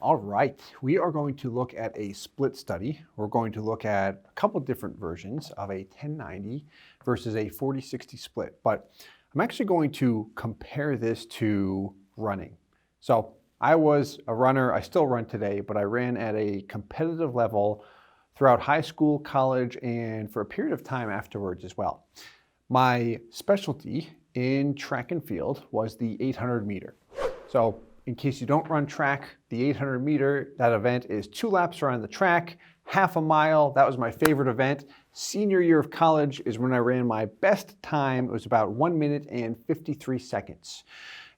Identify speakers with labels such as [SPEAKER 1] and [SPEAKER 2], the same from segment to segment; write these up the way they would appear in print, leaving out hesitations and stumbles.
[SPEAKER 1] All right, we are going to look at a split study. We're going to look at a couple different versions of a 1090 versus a 40-60 split, but I'm actually going to compare this to running. So I was a runner, I still run today, but I ran at a competitive level throughout high school, college, and for a period of time afterwards as well. My specialty in track and field was the 800 meter. So in case you don't run track, the 800 meter, that event is 2 laps around the track, half a mile. That was my favorite event. Senior year of college is when I ran my best time. It was about 1 minute and 53 seconds.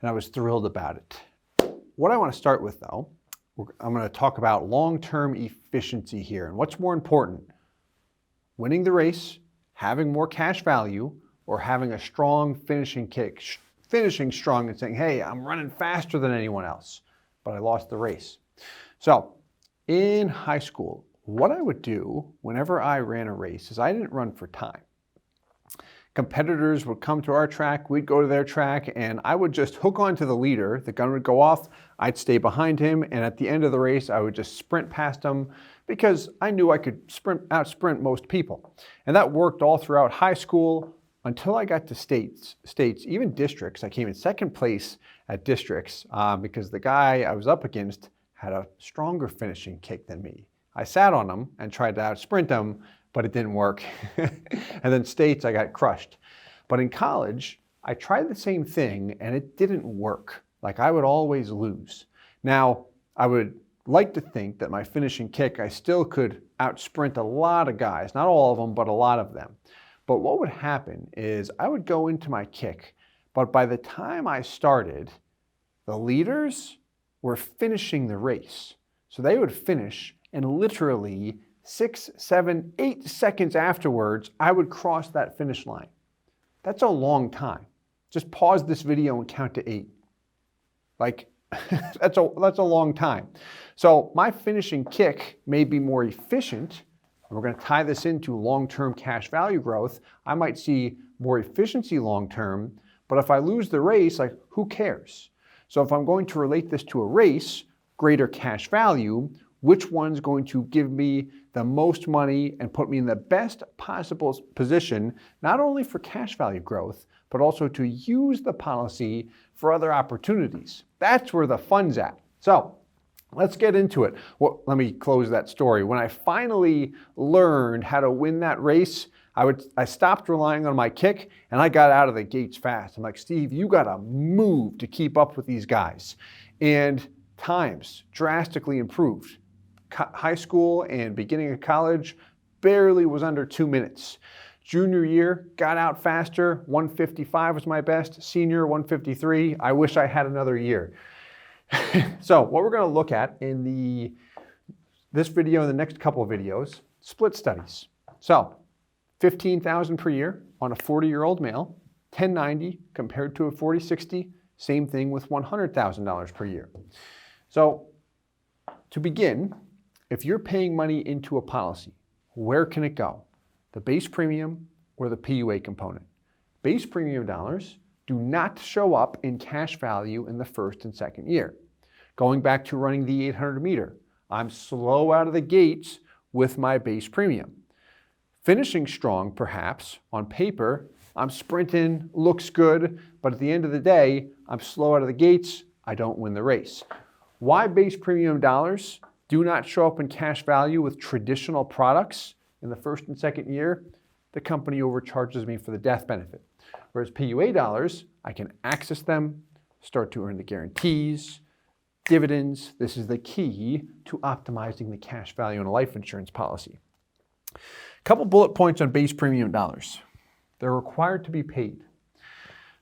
[SPEAKER 1] And I was thrilled about it. What I want to start with though, I'm going to talk about long-term efficiency here. And what's more important, winning the race, having more cash value, or having a strong finishing kick, finishing strong and saying, hey, I'm running faster than anyone else, but I lost the race. So in high school, what I would do whenever I ran a race is I didn't run for time. Competitors would come to our track, we'd go to their track, and I would just hook onto the leader. The gun would go off, I'd stay behind him, and at the end of the race, I would just sprint past him because I knew I could out-sprint most people. And that worked all throughout high school until I got to states, even districts. I came in second place at districts because the guy I was up against had a stronger finishing kick than me. I sat on him and tried to out-sprint him, but it didn't work. And then states, I got crushed. But in college, I tried the same thing and it didn't work. Like I would always lose. Now, I would like to think that my finishing kick, I still could out-sprint a lot of guys, not all of them, but a lot of them. But what would happen is I would go into my kick, but by the time I started, the leaders were finishing the race. So they would finish and literally 6, 7, 8 seconds afterwards, I would cross that finish line. That's a long time. Just pause this video and count to 8. Like, that's a long time. So my finishing kick may be more efficient. We're going to tie this into long-term cash value growth. I might see more efficiency long-term, but if I lose the race, like who cares? So if I'm going to relate this to a race, greater cash value, which one's going to give me the most money and put me in the best possible position, not only for cash value growth, but also to use the policy for other opportunities. That's where the fun's at. So let's get into it. Well, let me close that story. When I finally learned how to win that race, I stopped relying on my kick and I got out of the gates fast. I'm like, Steve, you got to move to keep up with these guys. And times drastically improved. High school and beginning of college barely was under 2 minutes. Junior year, got out faster. 155 was my best. Senior, 153. I wish I had another year. So what we're going to look at in this video and the next couple of videos, split studies. So 15,000 per year on a 40-year-old male, 1090 compared to a 40-60, same thing with $100,000 per year. So to begin, if you're paying money into a policy, where can it go? The base premium or the PUA component? Base premium dollars do not show up in cash value in the first and second year. Going back to running the 800 meter, I'm slow out of the gates with my base premium. Finishing strong, perhaps, on paper, I'm sprinting, looks good, but at the end of the day, I'm slow out of the gates, I don't win the race. Why base premium dollars do not show up in cash value with traditional products in the first and second year? The company overcharges me for the death benefit. Whereas PUA dollars, I can access them, start to earn the guarantees, dividends. This is the key to optimizing the cash value in a life insurance policy. A couple bullet points on base premium dollars. They're required to be paid.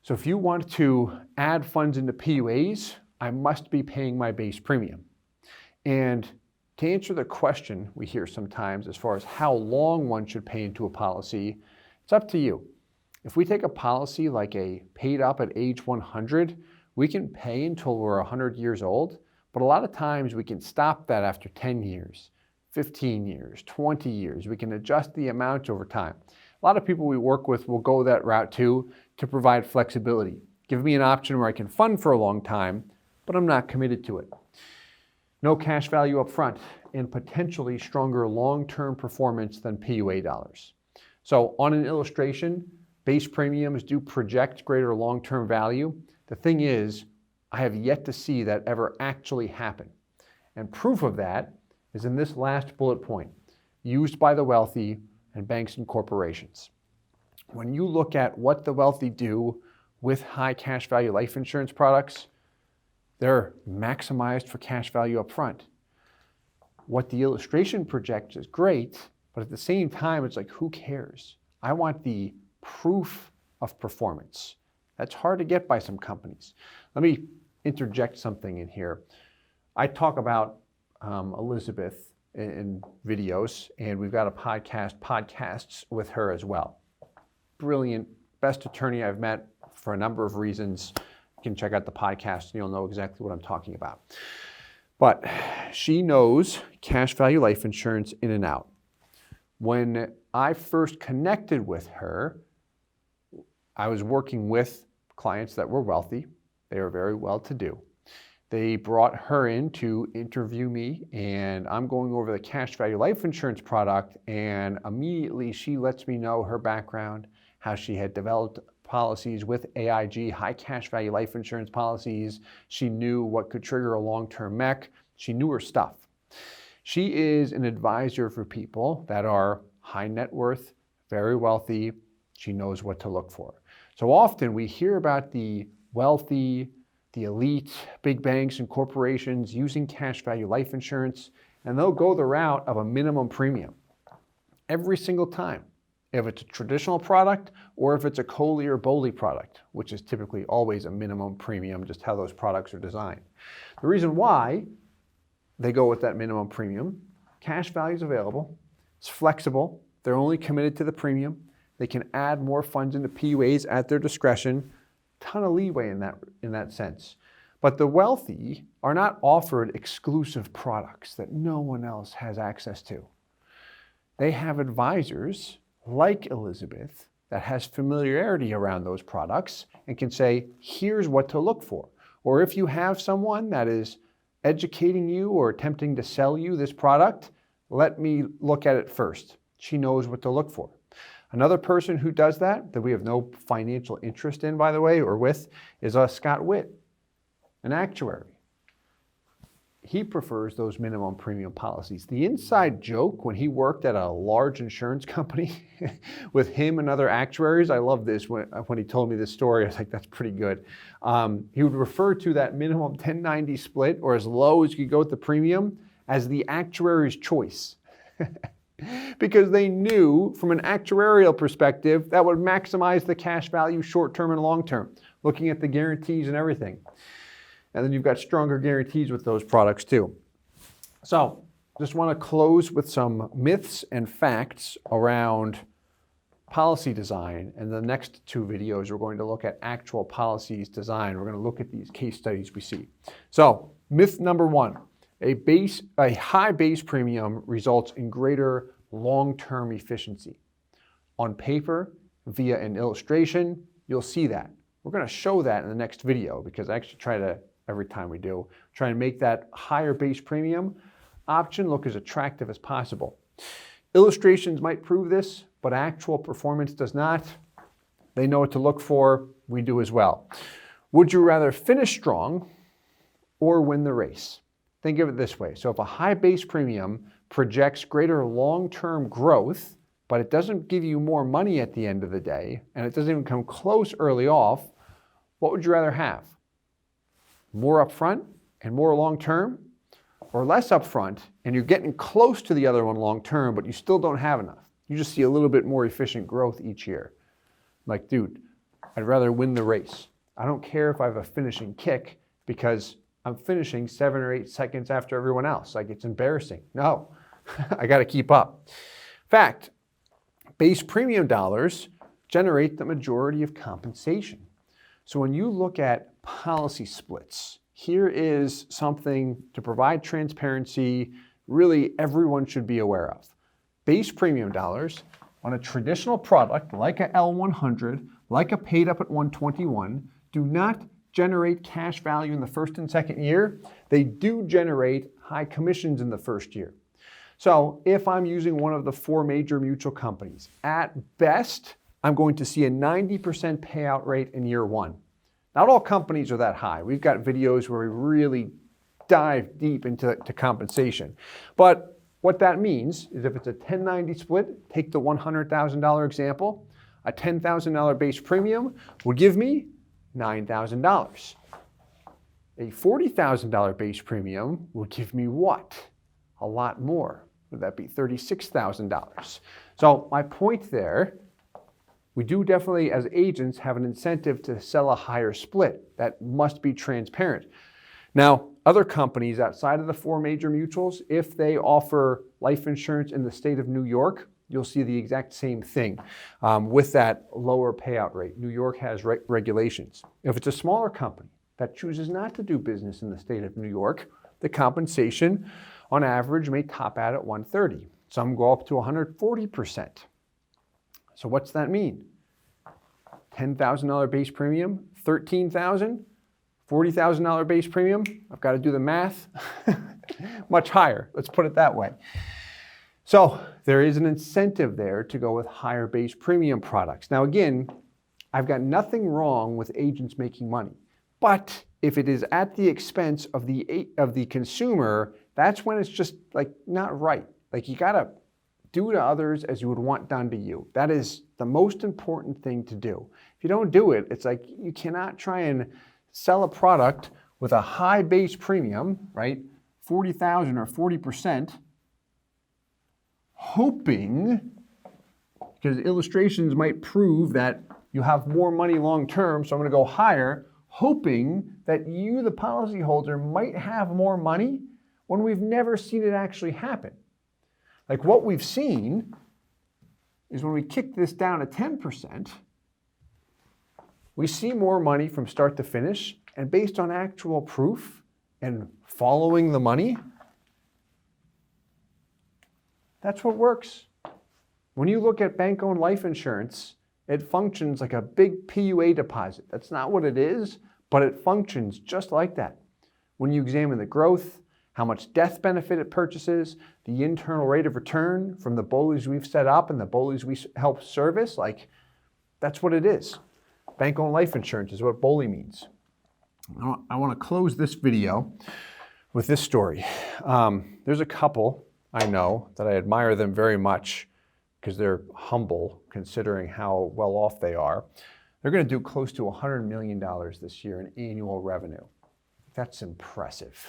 [SPEAKER 1] So if you want to add funds into PUAs, I must be paying my base premium. And to answer the question we hear sometimes as far as how long one should pay into a policy, it's up to you. If we take a policy like a paid up at age 100, we can pay until we're 100 years old, but a lot of times we can stop that after 10 years, 15 years, 20 years. We can adjust the amount over time. A lot of people we work with will go that route too to provide flexibility. Give me an option where I can fund for a long time, but I'm not committed to it. no cash value up front, and potentially stronger long-term performance than PUA dollars. So on an illustration, base premiums do project greater long-term value. The thing is, I have yet to see that ever actually happen. And proof of that is in this last bullet point, used by the wealthy and banks and corporations. When you look at what the wealthy do with high cash value life insurance products, they're maximized for cash value up front. What the illustration projects is great, but at the same time, it's like, who cares? I want the proof of performance. That's hard to get by some companies. Let me interject something in here. I talk about Elizabeth in videos, and we've got a podcasts with her as well. Brilliant, best attorney I've met for a number of reasons. You can check out the podcast and you'll know exactly what I'm talking about. But she knows cash value life insurance in and out. When I first connected with her, I was working with clients that were wealthy. They were very well-to-do. They brought her in to interview me, and I'm going over the cash value life insurance product, and immediately she lets me know her background, how she had developed policies with AIG, high cash value life insurance policies. She knew what could trigger a long-term MEC. She knew her stuff. She is an advisor for people that are high net worth, very wealthy. She knows what to look for. So often we hear about the wealthy, the elite, big banks and corporations using cash value life insurance, and they'll go the route of a minimum premium every single time. If it's a traditional product or if it's a COLI or BOLI product, which is typically always a minimum premium, just how those products are designed. The reason why they go with that minimum premium, cash value is available, it's flexible, they're only committed to the premium, they can add more funds into PUAs at their discretion, ton of leeway in that sense. But the wealthy are not offered exclusive products that no one else has access to. They have advisors like Elizabeth that has familiarity around those products and can say, here's what to look for. Or if you have someone that is educating you or attempting to sell you this product, let me look at it first. She knows what to look for. Another person who does that we have no financial interest in, by the way, or with, is Scott Witt, an actuary. He prefers those minimum premium policies. The inside joke when he worked at a large insurance company with him and other actuaries, I love this, when he told me this story, I was like, that's pretty good. He would refer to that minimum 1090 split, or as low as you could go with the premium, as the actuary's choice. Because they knew from an actuarial perspective that would maximize the cash value short-term and long-term, looking at the guarantees and everything. And then you've got stronger guarantees with those products too. So just want to close with some myths and facts around policy design. And the next two videos, we're going to look at actual policies design. We're going to look at these case studies we see. So myth number one, a high base premium results in greater long-term efficiency. On paper, via an illustration, you'll see that. We're going to show that in the next video because I actually try to, every time we do, try and make that higher base premium option look as attractive as possible. Illustrations might prove this, but actual performance does not. They know what to look for. We do as well. Would you rather finish strong or win the race? Think of it this way. So if a high base premium projects greater long-term growth, but it doesn't give you more money at the end of the day, and it doesn't even come close early off, what would you rather have? More upfront and more long-term, or less upfront and you're getting close to the other one long-term, but you still don't have enough? You just see a little bit more efficient growth each year. Like, dude, I'd rather win the race. I don't care if I have a finishing kick because I'm finishing 7 or 8 seconds after everyone else. Like, it's embarrassing. No, I got to keep up. Fact, base premium dollars generate the majority of compensation. So when you look at policy splits, here is something to provide transparency really everyone should be aware of. Base premium dollars on a traditional product like a L100, like a paid up at 121, do not generate cash value in the first and second year. They do generate high commissions in the first year. So if I'm using one of the 4 major mutual companies, at best, I'm going to see a 90% payout rate in year 1. Not all companies are that high. We've got videos where we really dive deep into compensation. But what that means is if it's a 1090 split, take the $100,000 example, a $10,000 base premium would give me $9,000. A $40,000 base premium would give me what? A lot more. Would that be $36,000? So my point there, we do definitely, as agents, have an incentive to sell a higher split. That must be transparent. Now, other companies outside of the 4 major mutuals, if they offer life insurance in the state of New York, you'll see the exact same thing with that lower payout rate. New York has regulations. If it's a smaller company that chooses not to do business in the state of New York, the compensation on average may top out at 130. Some go up to 140%. So what's that mean? $10,000 base premium, $13,000, $40,000 base premium. I've got to do the math. Much higher, let's put it that way. So there is an incentive there to go with higher base premium products. Now again, I've got nothing wrong with agents making money, but if it is at the expense of the consumer, that's when it's just like not right. Like you gotta do to others as you would want done to you. That is the most important thing to do. If you don't do it, it's like you cannot try and sell a product with a high base premium, right? 40,000 or 40%, hoping, because illustrations might prove that you have more money long term, so I'm gonna go higher, hoping that you, the policyholder, might have more money when we've never seen it actually happen. Like what we've seen is when we kick this down to 10%, we see more money from start to finish, and based on actual proof and following the money, that's what works. When you look at bank-owned life insurance, it functions like a big PUA deposit. That's not what it is, but it functions just like that. When you examine the growth, how much death benefit it purchases, the internal rate of return from the BOLIs we've set up and the BOLIs we help service, like that's what it is. Bank-owned life insurance is what BOLI means. I want to close this video with this story. There's a couple I know that I admire them very much because they're humble considering how well off they are. They're going to do close to $100 million this year in annual revenue. That's impressive.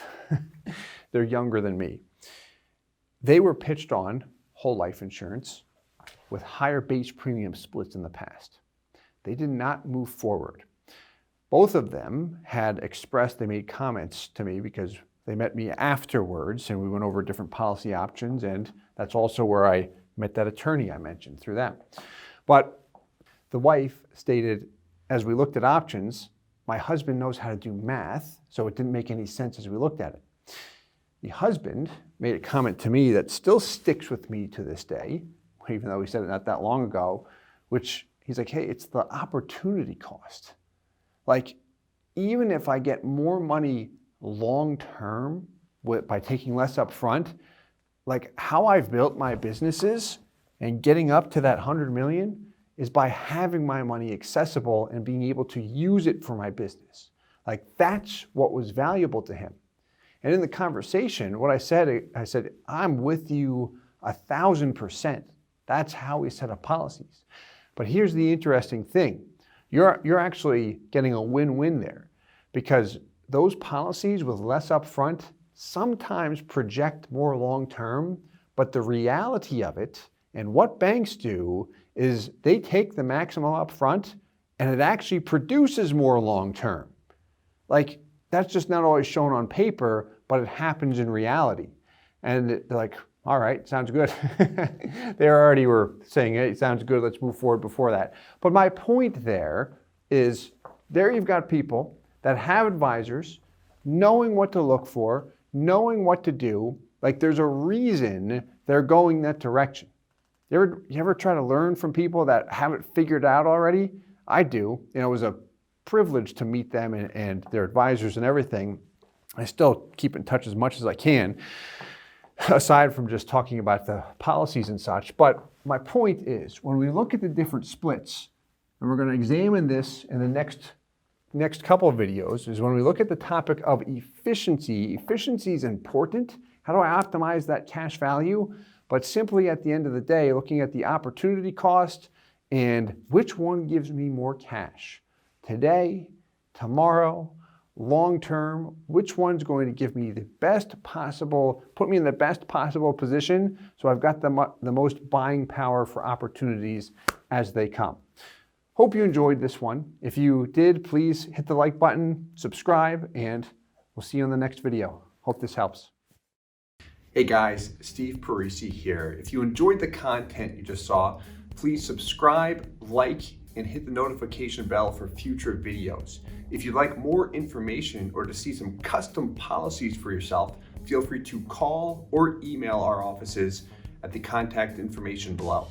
[SPEAKER 1] They're younger than me. They were pitched on whole life insurance with higher base premium splits in the past. They did not move forward. Both of them had expressed, they made comments to me because they met me afterwards and we went over different policy options, and that's also where I met that attorney I mentioned through that. But the wife stated, as we looked at options, my husband knows how to do math, so it didn't make any sense as we looked at it. The husband made a comment to me that still sticks with me to this day, even though he said it not that long ago, which he's like, hey, it's the opportunity cost. Like, even if I get more money long-term by taking less up front, like how I've built my businesses and getting up to that 100 million is by having my money accessible and being able to use it for my business. Like that's what was valuable to him. And in the conversation, what I said, I'm with you 1,000%. That's how we set up policies. But here's the interesting thing. You're actually getting a win-win there, because those policies with less upfront sometimes project more long-term, but the reality of it and what banks do is they take the maximum upfront and it actually produces more long-term. Like that's just not always shown on paper, but it happens in reality. And they're like, all right, sounds good. They already were saying, hey, it sounds good, let's move forward before that. But my point there is, there you've got people that have advisors, knowing what to look for, knowing what to do. Like there's a reason they're going that direction. You ever try to learn from people that have it figured out already? I do. You know, it was a privilege to meet them and their advisors and everything. I still keep in touch as much as I can, aside from just talking about the policies and such. But my point is, when we look at the different splits, and we're going to examine this in the next couple of videos, is when we look at the topic of efficiency. Efficiency is important. How do I optimize that cash value? But simply at the end of the day, looking at the opportunity cost and which one gives me more cash. Today, tomorrow, long term, which one's going to give me the best possible, put me in the best possible position so I've got the most buying power for opportunities as they come. Hope you enjoyed this one. If you did, please hit the like button, subscribe, and we'll see you in the next video. Hope this helps. Hey guys, Steve Parisi here. If you enjoyed the content you just saw, please subscribe, like, and hit the notification bell for future videos. If you'd like more information or to see some custom policies for yourself, feel free to call or email our offices at the contact information below.